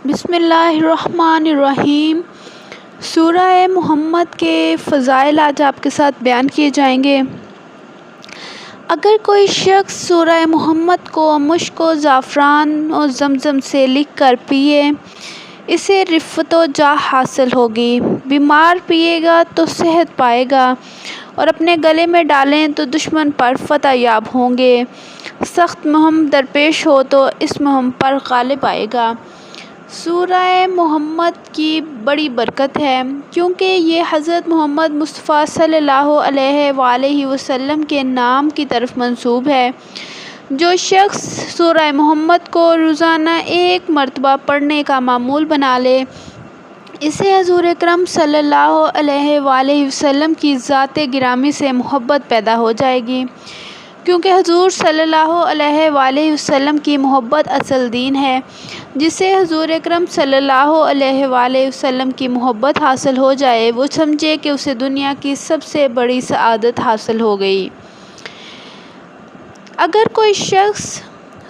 بسم اللہ الرحمن الرحیم۔ سورہ محمد کے فضائل آج آپ کے ساتھ بیان کیے جائیں گے۔ اگر کوئی شخص سورہ محمد کو مشک و زعفران و زمزم سے لکھ کر پیے، اسے رفعت و جاہ حاصل ہوگی۔ بیمار پیے گا تو صحت پائے گا، اور اپنے گلے میں ڈالیں تو دشمن پر فتح یاب ہوں گے۔ سخت مہم درپیش ہو تو اس مہم پر غالب آئے گا۔ سورہ محمد کی بڑی برکت ہے، کیونکہ یہ حضرت محمد مصطفیٰ صلی اللہ علیہ وآلہ وسلم کے نام کی طرف منسوب ہے۔ جو شخص سورہ محمد کو روزانہ 1 مرتبہ پڑھنے کا معمول بنا لے، اسے حضور اکرم صلی اللہ علیہ وآلہ وسلم کی ذات گرامی سے محبت پیدا ہو جائے گی، کیونکہ حضور صلی اللہ علیہ وآلہ وسلم کی محبت اصل دین ہے۔ جسے حضور اکرم صلی اللہ علیہ وآلہ وسلم کی محبت حاصل ہو جائے، وہ سمجھے کہ اسے دنیا کی سب سے بڑی سعادت حاصل ہو گئی۔ اگر کوئی شخص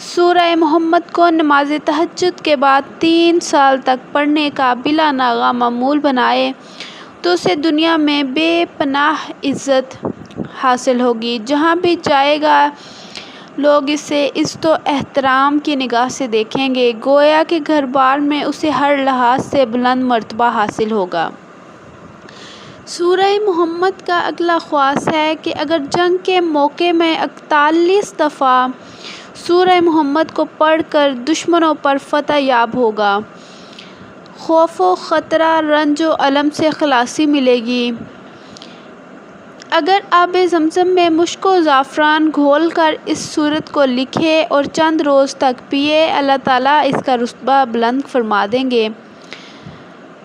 سورہ محمد کو نماز تہجد کے بعد 3 سال تک پڑھنے کا بلا ناغہ معمول بنائے، تو اسے دنیا میں بے پناہ عزت حاصل ہوگی۔ جہاں بھی جائے گا لوگ اسے عزت و احترام کی نگاہ سے دیکھیں گے، گویا کہ گھر بار میں اسے ہر لحاظ سے بلند مرتبہ حاصل ہوگا۔ سورہ محمد کا اگلا خواص ہے کہ اگر جنگ کے موقع میں 41 دفعہ سورہ محمد کو پڑھ کر دشمنوں پر فتح یاب ہوگا، خوف و خطرہ، رنج و الم سے خلاصی ملے گی۔ اگر آب زمزم میں مشک و زعفران گھول کر اس سورت کو لکھے اور چند روز تک پیے، اللہ تعالیٰ اس کا رتبہ بلند فرما دیں گے۔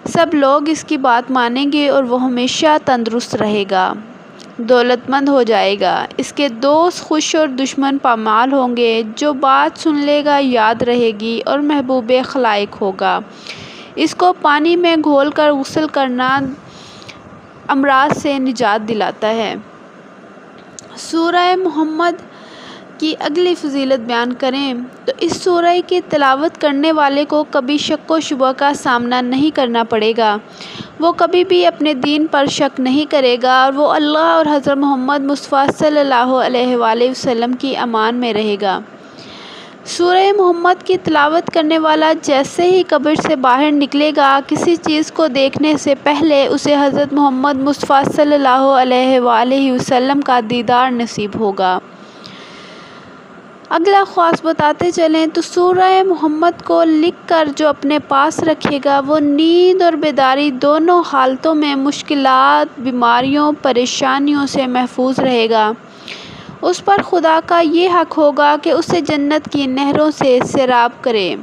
سب لوگ اس کی بات مانیں گے اور وہ ہمیشہ تندرست رہے گا، دولت مند ہو جائے گا۔ اس کے دوست خوش اور دشمن پامال ہوں گے۔ جو بات سن لے گا یاد رہے گی اور محبوب خلائق ہوگا۔ اس کو پانی میں گھول کر غسل کرنا امراض سے نجات دلاتا ہے۔ سورہ محمد کی اگلی فضیلت بیان کریں تو اس سورہ کی تلاوت کرنے والے کو کبھی شک و شبہ کا سامنا نہیں کرنا پڑے گا۔ وہ کبھی بھی اپنے دین پر شک نہیں کرے گا، اور وہ اللہ اور حضرت محمد مصطفیٰ صلی اللہ علیہ وآلہ وسلم کی امان میں رہے گا۔ سورہ محمد کی تلاوت کرنے والا جیسے ہی قبر سے باہر نکلے گا، کسی چیز کو دیکھنے سے پہلے اسے حضرت محمد مصطفیٰ صلی اللہ علیہ وآلہ وسلم کا دیدار نصیب ہوگا۔ اگلا خواص بتاتے چلیں تو سورہ محمد کو لکھ کر جو اپنے پاس رکھے گا، وہ نیند اور بیداری دونوں حالتوں میں مشکلات، بیماریوں، پریشانیوں سے محفوظ رہے گا۔ اس پر خدا کا یہ حق ہوگا کہ اسے جنت کی نہروں سے سیراب کرے۔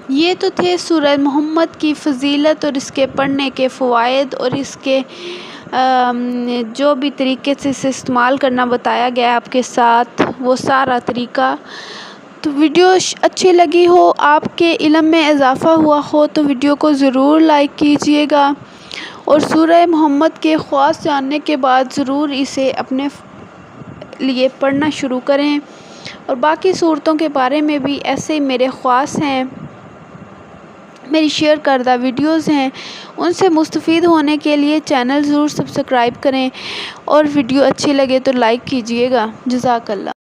یہ تو تھے سورہ محمد کی فضیلت اور اس کے پڑھنے کے فوائد، اور اس کے جو بھی طریقے سے اسے استعمال کرنا بتایا گیا آپ کے ساتھ، وہ سارا طریقہ۔ تو ویڈیو اچھی لگی ہو، آپ کے علم میں اضافہ ہوا ہو تو ویڈیو کو ضرور لائک کیجئے گا، اور سورہ محمد کے خواص جاننے کے بعد ضرور اسے اپنے لیے پڑھنا شروع کریں۔ اور باقی صورتوں کے بارے میں بھی ایسے ہی میرے خواص ہیں، میری شیئر کردہ ویڈیوز ہیں، ان سے مستفید ہونے کے لیے چینل ضرور سبسکرائب کریں، اور ویڈیو اچھی لگے تو لائک کیجئے گا۔ جزاک اللہ۔